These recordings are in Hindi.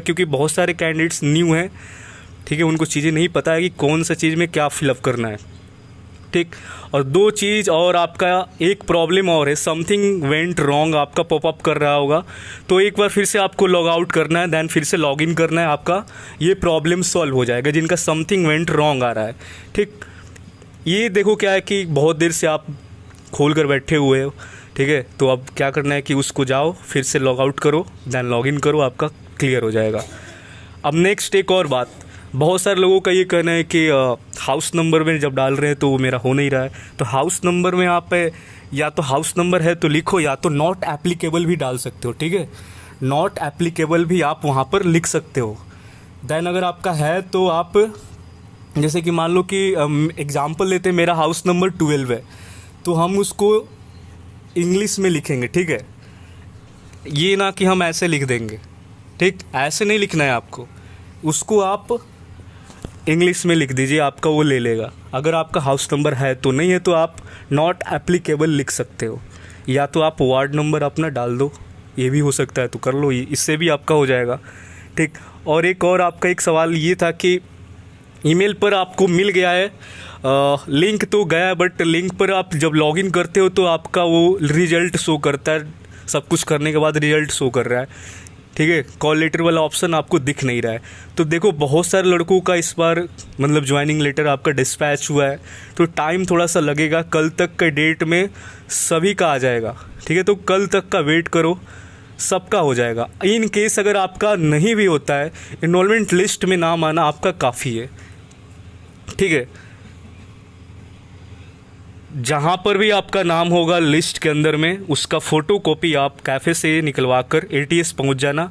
क्योंकि बहुत सारे कैंडिडेट्स न्यू हैं, ठीक है, उनको चीज़ें नहीं पता है कि कौन सा चीज़ में क्या फिलअप करना है, ठीक। और दो चीज़ और, आपका एक प्रॉब्लम और है, समथिंग वेंट रॉन्ग आपका पॉपअप कर रहा होगा, तो एक बार फिर से आपको लॉग आउट करना है, देन फिर से लॉग इन करना है, आपका ये प्रॉब्लम सॉल्व हो जाएगा जिनका समथिंग वेंट रॉन्ग आ रहा है, ठीक। ये देखो क्या है कि बहुत देर से आप खोल कर बैठे हुए हो, ठीक है, तो अब क्या करना है कि उसको जाओ फिर से लॉग आउट करो, देन लॉग इन करो, आपका क्लियर हो जाएगा। अब नेक्स्ट एक और बात, बहुत सारे लोगों का ये कहना है कि हाउस नंबर में जब डाल रहे हैं तो वो मेरा हो नहीं रहा है, तो हाउस नंबर में आप या तो हाउस नंबर है तो लिखो, या तो नॉट एप्लीकेबल भी डाल सकते हो, ठीक है, नॉट एप्लीकेबल भी आप वहाँ पर लिख सकते हो। देन अगर आपका है तो आप, जैसे कि मान लो कि एग्जांपल लेते हैं, मेरा हाउस नंबर 12 है, तो हम उसको इंग्लिश में लिखेंगे, ठीक है, ये ना कि हम ऐसे लिख देंगे, ठीक, ऐसे नहीं लिखना है आपको, उसको आप इंग्लिश में लिख दीजिए, आपका वो ले लेगा। अगर आपका हाउस नंबर है तो, नहीं है तो आप नॉट एप्लीकेबल लिख सकते हो, या तो आप वार्ड नंबर अपना डाल दो, ये भी हो सकता है, तो कर लो, ये इससे भी आपका हो जाएगा, ठीक। और एक और आपका एक सवाल ये था कि ईमेल पर आपको मिल गया है लिंक तो गया है, बट लिंक पर आप जब लॉगिन करते हो तो आपका वो रिजल्ट शो करता है, सब कुछ करने के बाद रिजल्ट शो कर रहा है, ठीक है, कॉल लेटर वाला ऑप्शन आपको दिख नहीं रहा है। तो देखो बहुत सारे लड़कों का इस बार मतलब ज्वाइनिंग लेटर आपका डिस्पैच हुआ है, तो टाइम थोड़ा सा लगेगा, कल तक के डेट में सभी का आ जाएगा, ठीक है, तो कल तक का वेट करो, सबका हो जाएगा। इन केस अगर आपका नहीं भी होता है, इनरोलमेंट लिस्ट में नाम आना आपका काफ़ी है, ठीक है, जहाँ पर भी आपका नाम होगा लिस्ट के अंदर में, उसका फ़ोटो कॉपी आप कैफ़े से निकलवा कर ATS पहुँच जाना,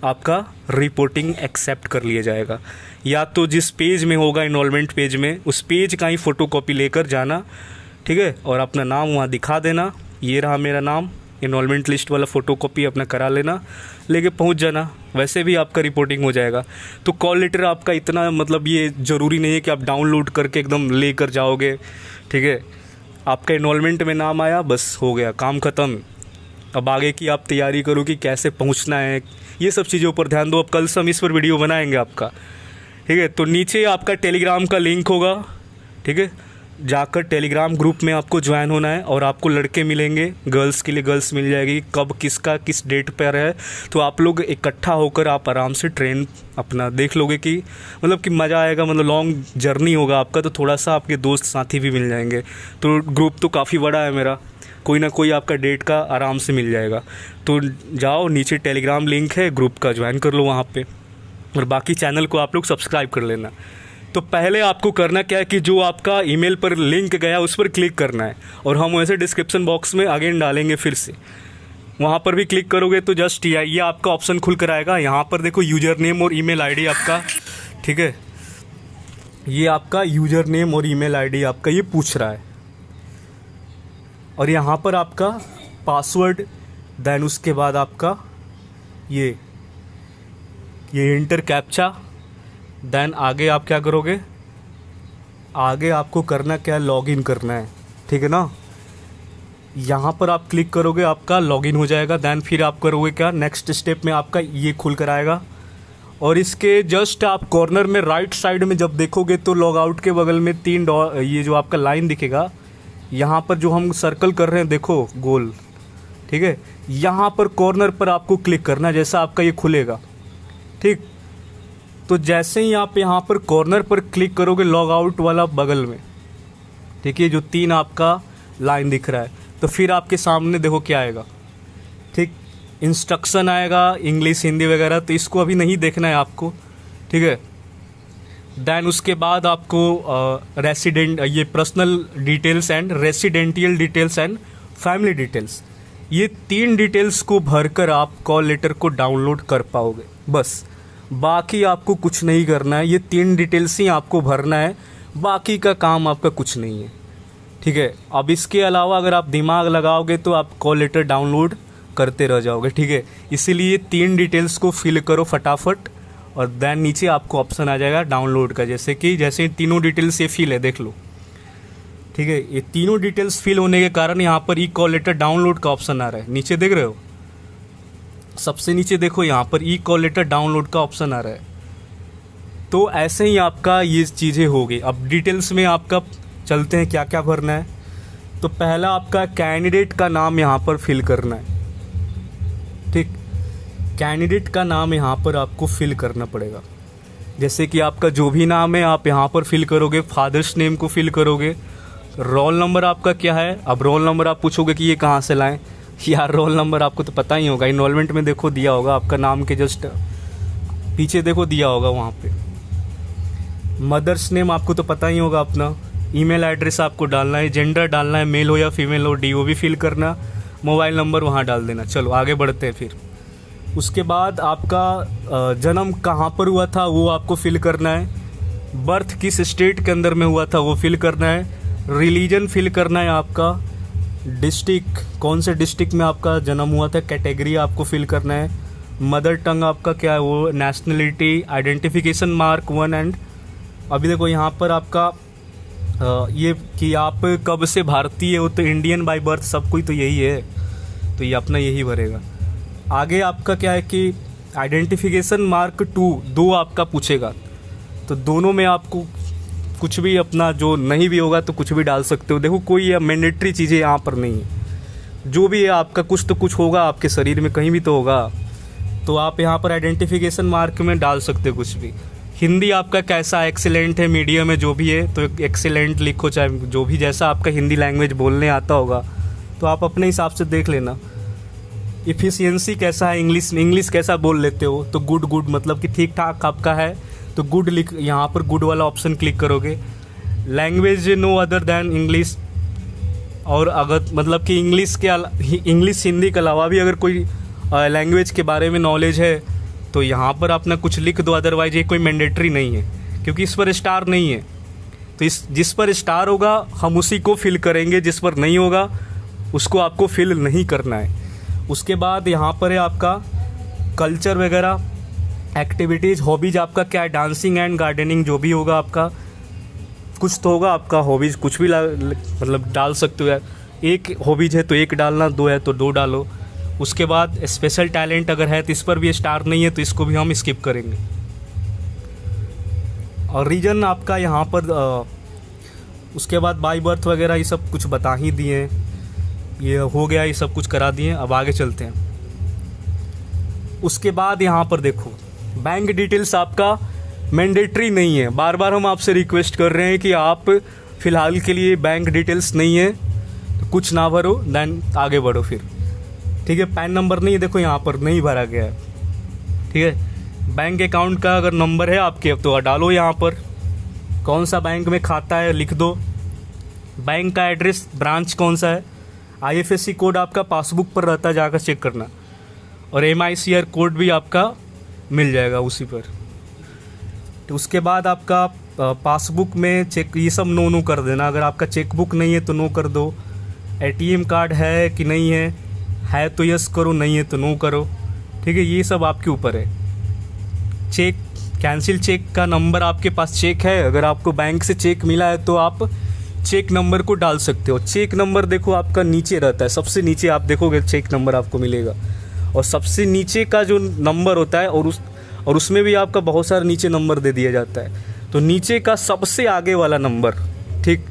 आपका रिपोर्टिंग एक्सेप्ट कर लिया जाएगा। या तो जिस पेज में होगा इनरोलमेंट पेज में, उस पेज का ही फ़ोटो कॉपी लेकर जाना, ठीक है, और अपना नाम वहाँ दिखा देना, ये रहा मेरा नाम, इनरोलमेंट लिस्ट वाला फ़ोटो कॉपी अपना करा लेना, लेके पहुँच जाना, वैसे भी आपका रिपोर्टिंग हो जाएगा। तो कॉल लेटर आपका इतना मतलब ये ज़रूरी नहीं है कि आप डाउनलोड करके एकदम लेकर जाओगे, ठीक है, आपका इनरोलमेंट में नाम आया, बस हो गया, काम ख़त्म। अब आगे की आप तैयारी करो कि कैसे पहुंचना है, ये सब चीज़ों पर ध्यान दो। अब कल से हम इस पर वीडियो बनाएंगे आपका, ठीक है। तो नीचे आपका टेलीग्राम का लिंक होगा, ठीक है, जाकर टेलीग्राम ग्रुप में आपको ज्वाइन होना है, और आपको लड़के मिलेंगे, गर्ल्स के लिए गर्ल्स मिल जाएगी, कब किसका किस डेट पर है, तो आप लोग इकट्ठा होकर आप आराम से ट्रेन अपना देख लोगे कि मतलब कि मज़ा आएगा, मतलब लॉन्ग जर्नी होगा आपका, तो थोड़ा सा आपके दोस्त साथी भी मिल जाएंगे। तो ग्रुप तो काफ़ी बड़ा है मेरा, कोई ना कोई आपका डेट का आराम से मिल जाएगा। तो जाओ, नीचे टेलीग्राम लिंक है, ग्रुप का ज्वाइन कर लो वहाँ पे, और बाकी चैनल को आप लोग सब्सक्राइब कर लेना। तो पहले आपको करना क्या है कि जो आपका ईमेल पर लिंक गया उस पर क्लिक करना है, और हम वैसे डिस्क्रिप्शन बॉक्स में अगेन डालेंगे फिर से, वहाँ पर भी क्लिक करोगे तो जस्ट ये आपका ऑप्शन खुल कर आएगा। यहाँ पर देखो यूज़र नेम और ईमेल आईडी आपका, ठीक है, ये आपका यूज़र नेम और ईमेल आईडी आपका ये पूछ रहा है, और यहाँ पर आपका पासवर्ड, देन उसके बाद आपका ये इंटर कैप्चा, देन आगे आप क्या करोगे, आगे आपको करना क्या है, लॉगिन करना है, ठीक है ना। यहाँ पर आप क्लिक करोगे, आपका लॉगिन हो जाएगा, देन फिर आप करोगे क्या, नेक्स्ट स्टेप में आपका ये खुल कर आएगा, और इसके जस्ट आप कॉर्नर में राइट साइड में जब देखोगे तो लॉग आउट के बगल में 3 डॉट, ये जो आपका लाइन दिखेगा, यहाँ पर जो हम सर्कल कर रहे हैं देखो गोल, ठीक है, यहाँ पर कॉर्नर पर आपको क्लिक करना है, जैसा आपका ये खुलेगा, ठीक। तो जैसे ही आप यहाँ पर कॉर्नर पर क्लिक करोगे लॉग आउट वाला बगल में, ठीक है, जो 3 आपका लाइन दिख रहा है, तो फिर आपके सामने देखो क्या आएगा, ठीक, इंस्ट्रक्शन आएगा इंग्लिश हिंदी वगैरह, तो इसको अभी नहीं देखना है आपको, ठीक है। देन उसके बाद आपको रेसिडेंट, ये personal details and residential details and family details, ये 3 डिटेल्स को भरकर आप कॉल लेटर को डाउनलोड कर पाओगे, बस। बाकी आपको कुछ नहीं करना है, ये 3 डिटेल्स ही आपको भरना है, बाकी का काम आपका कुछ नहीं है, ठीक है। अब इसके अलावा अगर आप दिमाग लगाओगे तो आप कॉल लेटर डाउनलोड करते रह जाओगे, ठीक है। इसीलिए 3 डिटेल्स को फिल करो फटाफट, और देन नीचे आपको ऑप्शन आ जाएगा डाउनलोड का, जैसे तीनों डिटेल्स ये फिल है, देख लो, ठीक है। ये तीनों डिटेल्स फिल होने के कारण यहाँ पर ई कॉल लेटर डाउनलोड का ऑप्शन आ रहा है, नीचे देख रहे हो, सबसे नीचे देखो यहाँ पर ई कॉल लेटर डाउनलोड का ऑप्शन आ रहा है। तो ऐसे ही आपका ये चीज़ें हो गई। अब डिटेल्स में आपका चलते हैं क्या क्या भरना है। तो पहला आपका कैंडिडेट का नाम यहाँ पर फिल करना है। ठीक, कैंडिडेट का नाम यहाँ पर आपको फिल करना पड़ेगा। जैसे कि आपका जो भी नाम है आप यहाँ पर फिल करोगे, फादर्स नेम को फिल करोगे। रोल नंबर आपका क्या है, अब रोल नंबर आप पूछोगे कि ये कहाँ से लाएं। यार रोल नंबर आपको तो पता ही होगा, इनरोलमेंट में देखो दिया होगा, आपका नाम के जस्ट पीछे देखो दिया होगा वहाँ पे। मदर्स नेम आपको तो पता ही होगा अपना। ईमेल एड्रेस आपको डालना है, जेंडर डालना है, मेल हो या फीमेल हो, DO भी फिल करना, मोबाइल नंबर वहाँ डाल देना। चलो आगे बढ़ते हैं फिर। उसके बाद आपका जन्म कहाँ पर हुआ था वो आपको फिल करना है। बर्थ किस स्टेट के अंदर में हुआ था वो फिल करना है। रिलीजन फिल करना है आपका। डिस्ट्रिक्ट, कौन से डिस्ट्रिक्ट में आपका जन्म हुआ था, कैटेगरी आपको फिल करना है। मदर टंग आपका क्या है वो, नेशनलिटी, आइडेंटिफिकेशन मार्क 1 एंड अभी देखो यहाँ पर आपका ये कि आप कब से भारतीय हो, तो इंडियन बाय बर्थ सब कोई तो यही है, तो ये अपना यही भरेगा। आगे आपका क्या है कि आइडेंटिफिकेशन मार्क 2 आपका पूछेगा, तो दोनों में आपको कुछ भी अपना जो नहीं भी होगा तो कुछ भी डाल सकते हो। देखो कोई मैंडेटरी चीज़ें यहाँ पर नहीं है, जो भी है आपका कुछ तो कुछ होगा आपके शरीर में, कहीं भी तो होगा, तो आप यहाँ पर आइडेंटिफिकेशन मार्क में डाल सकते हो कुछ भी। हिंदी आपका कैसा, एक्सीलेंट है, मीडियम है, जो भी है तो एक्सीलेंट लिखो, चाहे जो भी जैसा आपका हिंदी लैंग्वेज बोलने आता होगा तो आप अपने हिसाब से देख लेना। इफ़िशियंसी कैसा है, इंग्लिश कैसा बोल लेते हो, तो गुड मतलब कि ठीक ठाक आपका है, तो गुड लिख, यहाँ पर गुड वाला ऑप्शन क्लिक करोगे। Language no other than English, और अगर मतलब कि इंग्लिश हिंदी के अलावा भी अगर कोई लैंग्वेज के बारे में नॉलेज है तो यहाँ पर अपना कुछ लिख दो, अदरवाइज ये कोई मैंडेटरी नहीं है क्योंकि इस पर स्टार नहीं है। तो जिस पर स्टार होगा हम उसी को फिल करेंगे, जिस पर नहीं होगा उसको आपको फिल नहीं करना है। उसके बाद यहाँ पर है आपका कल्चर वगैरह, एक्टिविटीज़, हॉबीज़ आपका क्या है, डांसिंग एंड गार्डनिंग, जो भी होगा आपका कुछ तो होगा आपका हॉबीज़, कुछ भी मतलब डाल सकते हो यार। एक हॉबीज़ है तो एक डालना, 2 है तो 2 डालो। उसके बाद स्पेशल टैलेंट अगर है तो इस पर भी स्टार नहीं है तो इसको भी हम स्किप करेंगे। और रीजन आपका यहाँ पर उसके बाद बाय बर्थ वगैरह ये सब कुछ बता ही दिए हैं, ये हो गया, ये सब कुछ करा दिए। अब आगे चलते हैं। उसके बाद यहाँ पर देखो बैंक डिटेल्स आपका मैंडेटरी नहीं है। बार बार हम आपसे रिक्वेस्ट कर रहे हैं कि आप फ़िलहाल के लिए बैंक डिटेल्स नहीं है तो कुछ ना भरो, देन आगे बढ़ो फिर। ठीक है, पैन नंबर नहीं है, देखो यहाँ पर नहीं भरा गया है। ठीक है, बैंक अकाउंट का अगर नंबर है आपके तो डालो यहाँ पर, कौन सा बैंक में खाता है लिख दो, बैंक का एड्रेस, ब्रांच कौन सा है, IFSC कोड आपका पासबुक पर रहता है, जाकर चेक करना, और MICR कोड भी आपका मिल जाएगा उसी पर। तो उसके बाद आपका पासबुक में चेक, ये सब नो कर देना। अगर आपका चेकबुक नहीं है तो नो कर दो। ATM कार्ड है कि नहीं है तो यस करो, नहीं है तो नो करो। ठीक है, ये सब आपके ऊपर है। चेक कैंसिल चेक का नंबर आपके पास चेक है, अगर आपको बैंक से चेक मिला है तो आप चेक नंबर को डाल सकते हो। चेक नंबर देखो आपका नीचे रहता है, सबसे नीचे आप देखोगे चेक नंबर आपको मिलेगा, और सबसे नीचे का जो नंबर होता है और उसमें भी आपका बहुत सारा नीचे नंबर दे दिया जाता है, तो नीचे का सबसे आगे वाला नंबर, ठीक,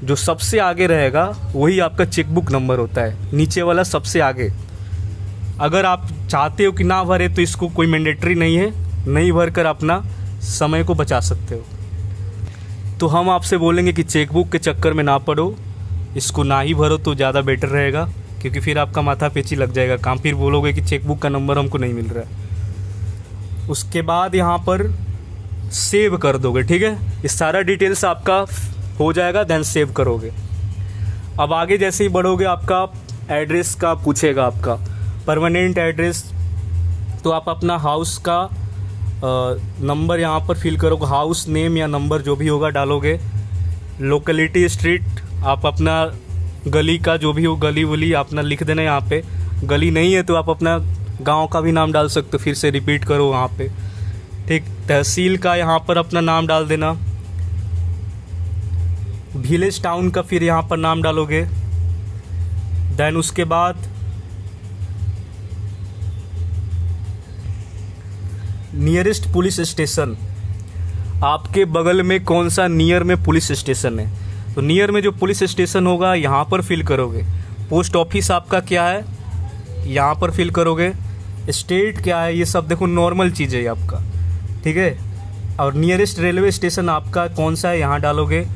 जो सबसे आगे रहेगा वही आपका चेकबुक नंबर होता है, नीचे वाला सबसे आगे। अगर आप चाहते हो कि ना भरे तो इसको कोई मैंडेटरी नहीं है, नहीं भर कर अपना समय को बचा सकते हो। तो हम आपसे बोलेंगे कि चेकबुक के चक्कर में ना पड़ो, इसको ना ही भरो तो ज़्यादा बेटर रहेगा, क्योंकि फिर आपका माथा पेची लग जाएगा काम, फिर बोलोगे कि चेकबुक का नंबर हमको नहीं मिल रहा है। उसके बाद यहाँ पर सेव कर दोगे। ठीक है, ये सारा डिटेल्स आपका हो जाएगा, देन सेव करोगे। अब आगे जैसे ही बढ़ोगे आपका एड्रेस का पूछेगा, आपका परमानेंट एड्रेस, तो आप अपना हाउस का नंबर यहाँ पर फिल करोगे, हाउस नेम या नंबर जो भी होगा डालोगे। लोकेलिटी स्ट्रीट, आप अपना गली का जो भी हो, गली वली अपना लिख देना यहाँ पे। गली नहीं है तो आप अपना गांव का भी नाम डाल सकते हो, फिर से रिपीट करो वहाँ पे। ठीक, तहसील का यहाँ पर अपना नाम डाल देना। विलेज टाउन का फिर यहाँ पर नाम डालोगे। देन उसके बाद नियरेस्ट पुलिस स्टेशन, आपके बगल में कौन सा नियर में पुलिस स्टेशन है, तो नियर में जो पुलिस स्टेशन होगा यहाँ पर फिल करोगे। पोस्ट ऑफिस आपका क्या है, यहाँ पर फिल करोगे। स्टेट क्या है, ये सब देखो नॉर्मल चीज़ है आपका, ठीक है। और नियरेस्ट रेलवे स्टेशन आपका कौन सा है, यहाँ डालोगे।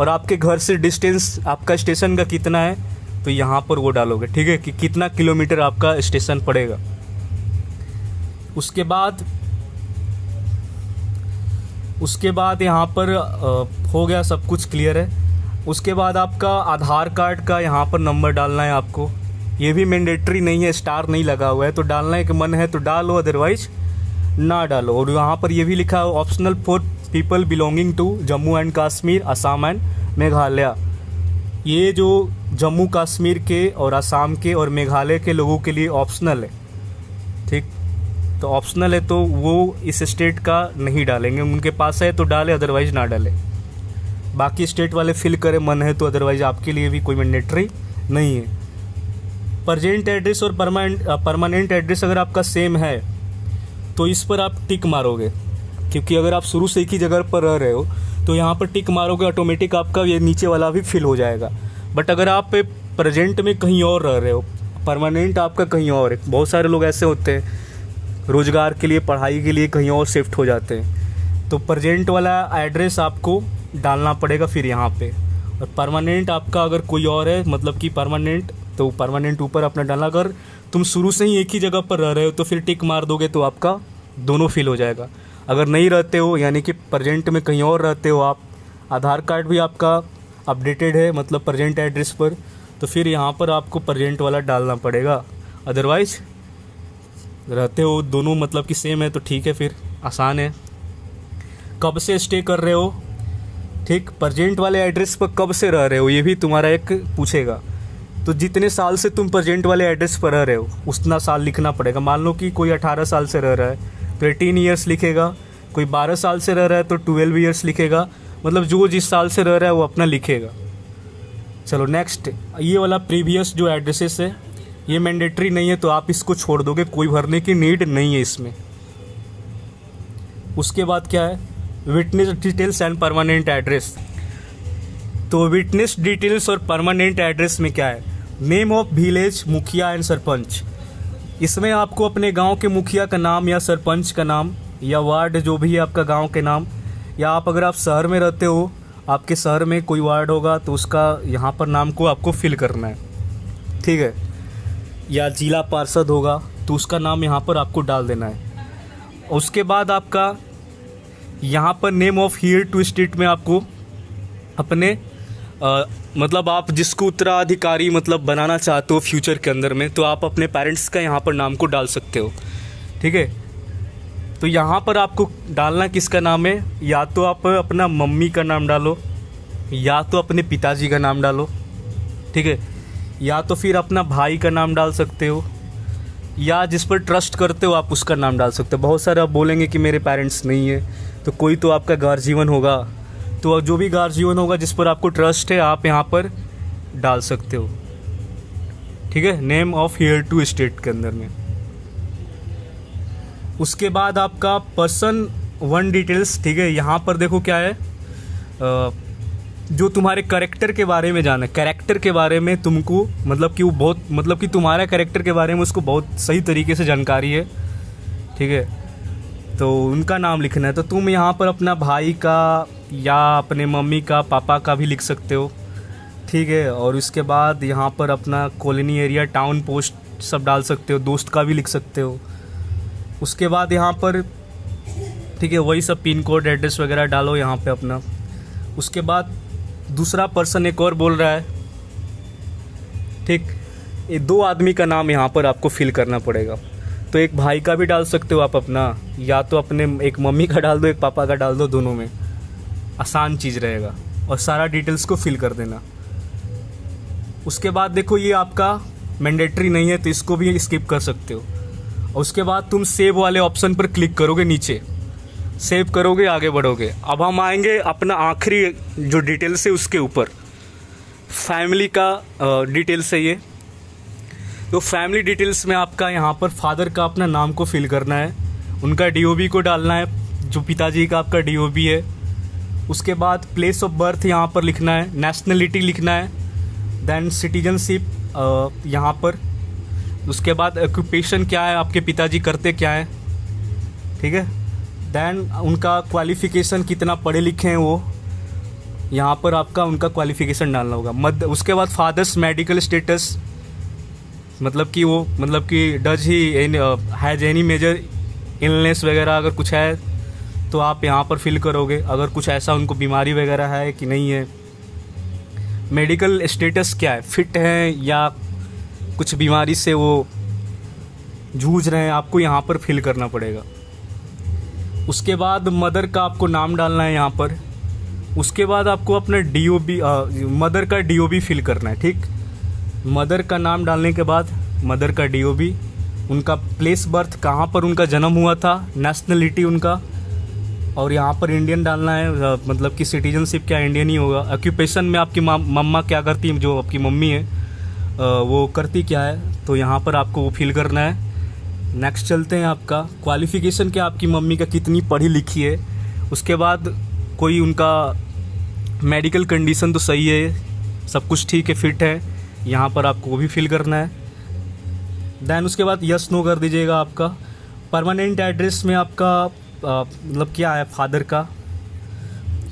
और आपके घर से डिस्टेंस आपका स्टेशन का कितना है, तो यहाँ पर वो डालोगे, ठीक है, कि कितना किलोमीटर आपका स्टेशन पड़ेगा। उसके बाद यहाँ पर हो गया, सब कुछ क्लियर है। उसके बाद आपका आधार कार्ड का यहाँ पर नंबर डालना है आपको। ये भी मैंडेटरी नहीं है, स्टार नहीं लगा हुआ है, तो डालना है कि मन है तो डालो, अदरवाइज ना डालो। और यहाँ पर ये भी लिखा है optional for people belonging to Jammu and Kashmir, Assam and Meghalaya. ये जो जम्मू कश्मीर के और असम के और मेघालय के लोगों के लिए ऑप्शनल है, ठीक। तो ऑप्शनल है तो वो इस स्टेट का नहीं डालेंगे, उनके पास है तो डाले, अदरवाइज ना डाले। बाकी स्टेट वाले फिल करें मन है तो, अदरवाइज आपके लिए भी कोई मैंडेटरी नहीं है। प्रेजेंट एड्रेस और परमानेंट एड्रेस अगर आपका सेम है तो इस पर आप टिक मारोगे, क्योंकि अगर आप शुरू से एक ही जगह पर रह रहे हो तो यहाँ पर टिक मारोगे, ऑटोमेटिक आपका ये नीचे वाला भी फिल हो जाएगा। बट अगर आप प्रेजेंट में कहीं और रह रहे हो, परमानेंट आपका कहीं और है, बहुत सारे लोग ऐसे होते हैं रोज़गार के लिए, पढ़ाई के लिए कहीं और शिफ्ट हो जाते हैं, तो प्रेजेंट वाला एड्रेस आपको डालना पड़ेगा फिर यहाँ पे। और परमानेंट आपका अगर कोई और है, मतलब कि परमानेंट, तो परमानेंट ऊपर अपना डालना। अगर तुम शुरू से ही एक ही जगह पर रह रहे हो तो फिर टिक मार दोगे तो आपका दोनों फिल हो जाएगा। अगर नहीं रहते हो, यानी कि प्रेजेंट में कहीं और रहते हो आप, आधार कार्ड भी आपका अपडेटेड है मतलब प्रेजेंट एड्रेस पर, तो फिर यहाँ पर आपको प्रेजेंट वाला डालना पड़ेगा। अदरवाइज रहते हो दोनों मतलब कि सेम है तो ठीक है, फिर आसान है। कब से स्टे कर रहे हो, ठीक, प्रेजेंट वाले एड्रेस पर कब से रह रहे हो ये भी तुम्हारा एक पूछेगा। तो जितने साल से तुम प्रेजेंट वाले एड्रेस पर रह रहे हो उतना साल लिखना पड़ेगा। मान लो कि कोई 18 साल से रह रहा है तो 18 ईयर्स लिखेगा, कोई 12 साल से रह रहा है तो 12 ईयर्स लिखेगा, मतलब जो जिस साल से रह रहा है वो अपना लिखेगा। चलो नेक्स्ट, ये वाला प्रीवियस जो एड्रेसेस है ये मैंडेटरी नहीं है तो आप इसको छोड़ दोगे, कोई भरने की नीड नहीं है इसमें। उसके बाद क्या है, witness details and permanent address. तो विटनेस डिटेल्स और परमानेंट एड्रेस में क्या है, नेम ऑफ विलेज, मुखिया एंड सरपंच। इसमें आपको अपने गांव के मुखिया का नाम या सरपंच का नाम या वार्ड जो भी है आपका गांव के नाम, या आप अगर आप शहर में रहते हो, आपके शहर में कोई वार्ड होगा तो उसका यहाँ पर नाम को आपको फिल करना है, ठीक है। या जिला पार्षद होगा तो उसका नाम यहाँ पर आपको डाल देना है। उसके बाद आपका यहाँ पर name of here to state में आपको अपने मतलब आप जिसको उत्तराधिकारी मतलब बनाना चाहते हो फ्यूचर के अंदर में, तो आप अपने पेरेंट्स का यहाँ पर नाम को डाल सकते हो, ठीक है। तो यहाँ पर आपको डालना किसका नाम है, या तो आप अपना मम्मी का नाम डालो, या तो अपने पिताजी का नाम डालो, ठीक है, या तो फिर अपना भाई का नाम डाल सकते हो, या जिस पर ट्रस्ट करते हो आप उसका नाम डाल सकते हो। बहुत सारे आप बोलेंगे कि मेरे पेरेंट्स नहीं है, तो कोई तो आपका गार्जियन होगा, तो जो भी गार्जियन होगा जिस पर आपको ट्रस्ट है आप यहाँ पर डाल सकते हो, ठीक है, name of here to state के अंदर में। उसके बाद आपका पर्सन 1 डिटेल्स, ठीक है। यहाँ पर देखो क्या है, जो तुम्हारे कैरेक्टर के बारे में जाना है, कैरेक्टर के बारे में तुमको मतलब कि वो बहुत मतलब कि तुम्हारा कैरेक्टर के बारे में उसको बहुत सही तरीके से जानकारी है, ठीक है, तो उनका नाम लिखना है। तो तुम यहाँ पर अपना भाई का या अपने मम्मी का, पापा का भी लिख सकते हो, ठीक है। और उसके बाद यहाँ पर अपना कॉलोनी एरिया, टाउन, पोस्ट सब डाल सकते हो, दोस्त का भी लिख सकते हो। उसके बाद यहाँ पर ठीक है वही सब पिन कोड, एड्रेस वगैरह डालो यहाँ पे अपना। उसके बाद दूसरा पर्सन एक और बोल रहा है, ठीक, ये 2 आदमी का नाम यहाँ पर आपको फिल करना पड़ेगा। तो एक भाई का भी डाल सकते हो आप अपना, या तो अपने एक मम्मी का डाल दो, एक पापा का डाल दो, दोनों में आसान चीज़ रहेगा, और सारा डिटेल्स को फिल कर देना। उसके बाद देखो ये आपका मैंडेटरी नहीं है तो इसको भी स्किप कर सकते हो। और उसके बाद तुम सेव वाले ऑप्शन पर क्लिक करोगे, नीचे सेव करोगे, आगे बढ़ोगे। अब हम आएंगे अपना आखिरी जो डिटेल्स है उसके ऊपर, फैमिली का डिटेल्स है ये। तो फैमिली डिटेल्स में आपका यहाँ पर फादर का अपना नाम को फिल करना है, उनका डीओबी को डालना है, जो पिताजी का आपका डीओबी है। उसके बाद प्लेस ऑफ बर्थ यहाँ पर लिखना है, नेशनलिटी लिखना है, देन सिटीजनशिप यहाँ पर। उसके बाद ऑक्यूपेशन क्या है, आपके पिताजी करते क्या है, ठीक है। देन उनका क्वालिफ़िकेशन, कितना पढ़े लिखे हैं वो, यहाँ पर आपका उनका क्वालिफ़िकेशन डालना होगा। उसके बाद फादर्स मेडिकल स्टेटस, मतलब कि does he has any major illness वगैरह, अगर कुछ है तो आप यहाँ पर फिल करोगे, अगर कुछ ऐसा उनको बीमारी वगैरह है कि नहीं है। मेडिकल स्टेटस क्या है, फिट हैं या कुछ बीमारी से वो जूझ रहे हैं, आपको यहाँ पर फिल करना पड़ेगा। उसके बाद मदर का आपको नाम डालना है यहाँ पर। उसके बाद आपको अपना डीओबी, मदर का डीओबी फिल करना है, ठीक। मदर का नाम डालने के बाद मदर का डीओबी, उनका प्लेस बर्थ, कहाँ पर उनका जन्म हुआ था, नेशनलिटी उनका, और यहाँ पर इंडियन डालना है, मतलब कि सिटीजनशिप क्या इंडियन ही होगा। ऑक्यूपेशन में आपकी मम्मा क्या करती है, जो आपकी मम्मी है वो करती क्या है, तो यहाँ पर आपको वो फिल करना है। नेक्स्ट चलते हैं, आपका क्वालिफ़िकेशन क्या, आपकी मम्मी का कितनी पढ़ी लिखी है। उसके बाद कोई उनका मेडिकल कंडीशन तो सही है, सब कुछ ठीक है, फिट है, यहाँ पर आपको वो भी फिल करना है। देन उसके बाद यस नो कर दीजिएगा। आपका परमानेंट एड्रेस में आपका मतलब क्या है, फादर का,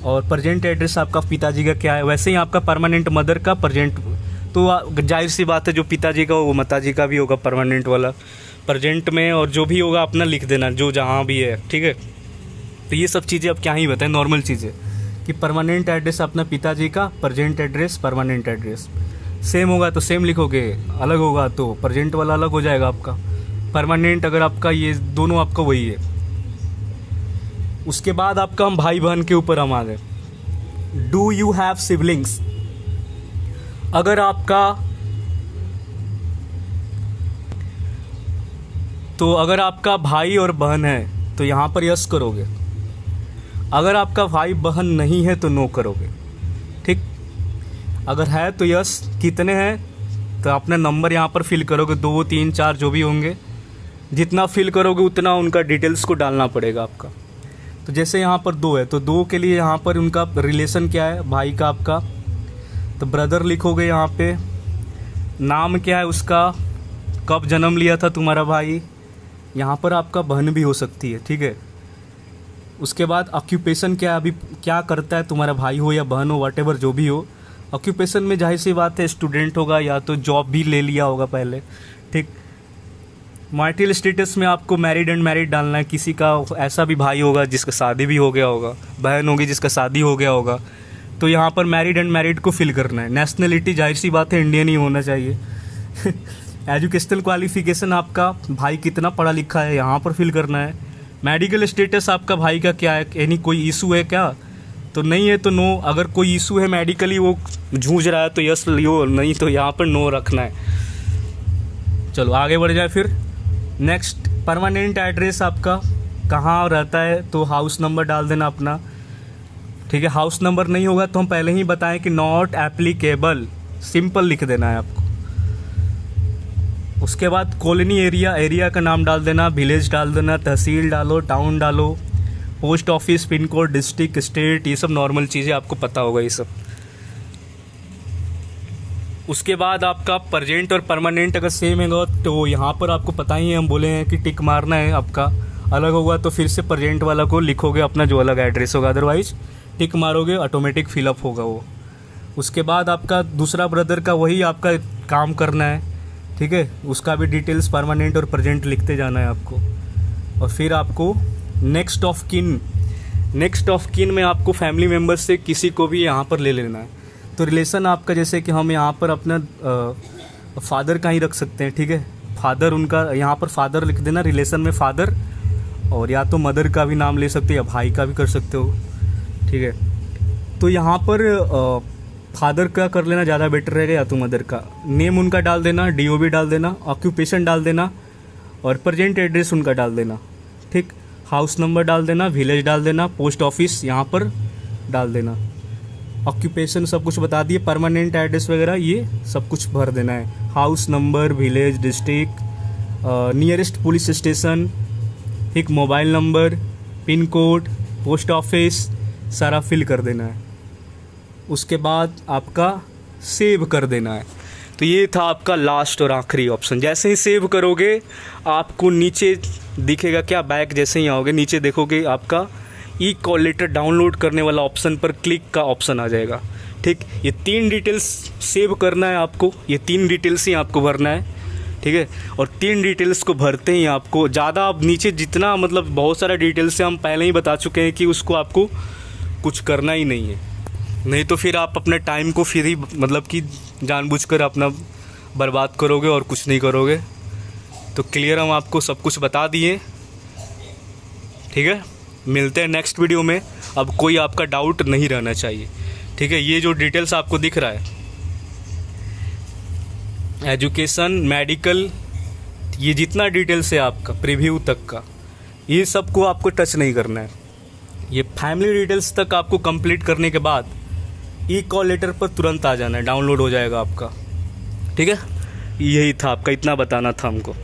और प्रेजेंट एड्रेस आपका पिताजी का क्या है। वैसे ही आपका परमानेंट मदर का, प्रेजेंट तो जाहिर सी बात है, जो पिताजी का वो माताजी का भी होगा परमानेंट वाला प्रेजेंट में, और जो भी होगा अपना लिख देना, जो जहाँ भी है, ठीक है। तो ये सब चीज़ें अब क्या ही बताएं, नॉर्मल चीज़ें, कि परमानेंट एड्रेस अपना पिताजी का, present address, permanent address same होगा तो सेम लिखोगे, अलग होगा तो प्रेजेंट वाला अलग हो जाएगा आपका। परमानेंट अगर आपका ये दोनों आपका वही है। उसके बाद आपका हम भाई बहन के ऊपर हम आ गए। डू यू हैव सिबलिंग्स, अगर आपका भाई और बहन है तो यहाँ पर यस करोगे, अगर आपका भाई बहन नहीं है तो नो करोगे, ठीक। अगर है तो यस, कितने हैं तो अपना नंबर यहाँ पर फिल करोगे, 2 3 4 जो भी होंगे, जितना फिल करोगे उतना उनका डिटेल्स को डालना पड़ेगा आपका। तो जैसे यहाँ पर 2 है तो 2 के लिए यहाँ पर उनका रिलेशन क्या है, भाई का आपका, तो ब्रदर लिखोगे यहाँ पे। नाम क्या है उसका, कब जन्म लिया था तुम्हारा भाई, यहाँ पर आपका बहन भी हो सकती है, ठीक है। उसके बाद ऑक्यूपेशन क्या, अभी क्या करता है तुम्हारा भाई हो या बहन हो, व्हाटएवर जो भी हो। ऑक्यूपेशन में जाहिर सी बात है स्टूडेंट होगा या तो जॉब भी ले लिया होगा पहले, ठीक। मैरिटल स्टेटस में आपको मैरिड एंड मैरिड डालना है, किसी का ऐसा भी भाई होगा जिसका शादी भी हो गया होगा, बहन होगी जिसका शादी हो गया होगा, तो यहाँ पर मैरिड एंड मैरिड को फिल करना है। नेशनलिटी जाहिर सी बात है इंडियन ही होना चाहिए। एजुकेशनल क्वालिफिकेशन आपका भाई कितना पढ़ा लिखा है, यहाँ पर फिल करना है। मेडिकल स्टेटस आपका भाई का क्या है, यानी कोई इशू है क्या, तो नहीं है तो नो। अगर कोई इशू है मेडिकली, वो जूझ रहा है तो यस लियो, नहीं तो यहाँ पर नो रखना है। चलो आगे बढ़ जाए फिर। नेक्स्ट, परमानेंट एड्रेस आपका कहाँ रहता है, तो हाउस नंबर डाल देना अपना, ठीक है। हाउस नंबर नहीं होगा तो हम पहले ही बताएं कि नॉट एप्लीकेबल, सिंपल लिख देना है आपको। उसके बाद कॉलोनी एरिया, एरिया का नाम डाल देना, विलेज डाल देना, तहसील डालो, टाउन डालो, post office, pin code, district, state, ये सब नॉर्मल चीज़ें आपको पता होगा ये सब। उसके बाद आपका प्रेजेंट और परमानेंट अगर सेम है तो यहाँ पर आपको पता ही है, हम बोले हैं कि टिक मारना है। आपका अलग होगा तो फिर से प्रेजेंट वाला को लिखोगे अपना जो अलग एड्रेस होगा, अदरवाइज टिक मारोगे ऑटोमेटिक फिलअप होगा वो। उसके बाद आपका दूसरा ब्रदर का वही आपका काम करना है, ठीक है। उसका भी डिटेल्स परमानेंट और प्रेजेंट लिखते जाना है आपको। और फिर आपको नेक्स्ट ऑफ किन में आपको फैमिली मेम्बर्स से किसी को भी यहाँ पर ले लेना है। तो रिलेशन आपका, जैसे कि हम यहाँ पर अपना फादर का ही रख सकते हैं, ठीक है। फादर उनका यहाँ पर फादर लिख देना, रिलेशन में फादर, और या तो मदर का भी नाम ले सकते हो या भाई का भी कर सकते हो, ठीक है। तो यहाँ पर फादर का कर लेना ज़्यादा बेटर रहेगा या तो मदर का। नेम उनका डाल देना, डीओबी डाल देना, ऑक्यूपेशन डाल देना, और प्रेजेंट एड्रेस उनका डाल देना, ठीक। हाउस नंबर डाल देना, विलेज डाल देना, पोस्ट ऑफिस यहाँ पर डाल देना। ऑक्यूपेशन सब कुछ बता दिए, परमानेंट एड्रेस वगैरह ये सब कुछ भर देना है। House number, village, district, nearest police station, एक mobile number, pin code, post office सारा फिल कर देना है। उसके बाद आपका सेव कर देना है। तो ये था आपका लास्ट और आखिरी ऑप्शन। जैसे ही सेव करोगे आपको नीचे दिखेगा क्या, बैक जैसे ही आओगे नीचे देखोगे आपका ई कॉल लेटर डाउनलोड करने वाला ऑप्शन पर क्लिक का ऑप्शन आ जाएगा। ठीक, ये 3 डिटेल्स सेव करना है आपको, ये 3 डिटेल्स ही आपको भरना है। ठीक है, और 3 डिटेल्स को भरते ही आपको ज़्यादा आप नीचे जितना मतलब बहुत सारा डिटेल्स से हम पहले ही बता चुके हैं कि उसको आपको कुछ करना ही नहीं है, नहीं तो फिर आप अपने टाइम को फिर ही मतलब कि जानबूझकर अपना बर्बाद करोगे और कुछ नहीं करोगे। तो क्लियर हम आपको सब कुछ बता दिए। ठीक है, मिलते हैं नेक्स्ट वीडियो में। अब कोई आपका डाउट नहीं रहना चाहिए। ठीक है, ये जो डिटेल्स आपको दिख रहा है एजुकेशन, मेडिकल, ये जितना डिटेल्स है आपका प्रीव्यू तक का, ये सबको आपको टच नहीं करना है। ये फैमिली डिटेल्स तक आपको कंप्लीट करने के बाद ई कॉल लेटर पर तुरंत आ जाना है, डाउनलोड हो जाएगा आपका। ठीक है, यही था आपका, इतना बताना था हमको।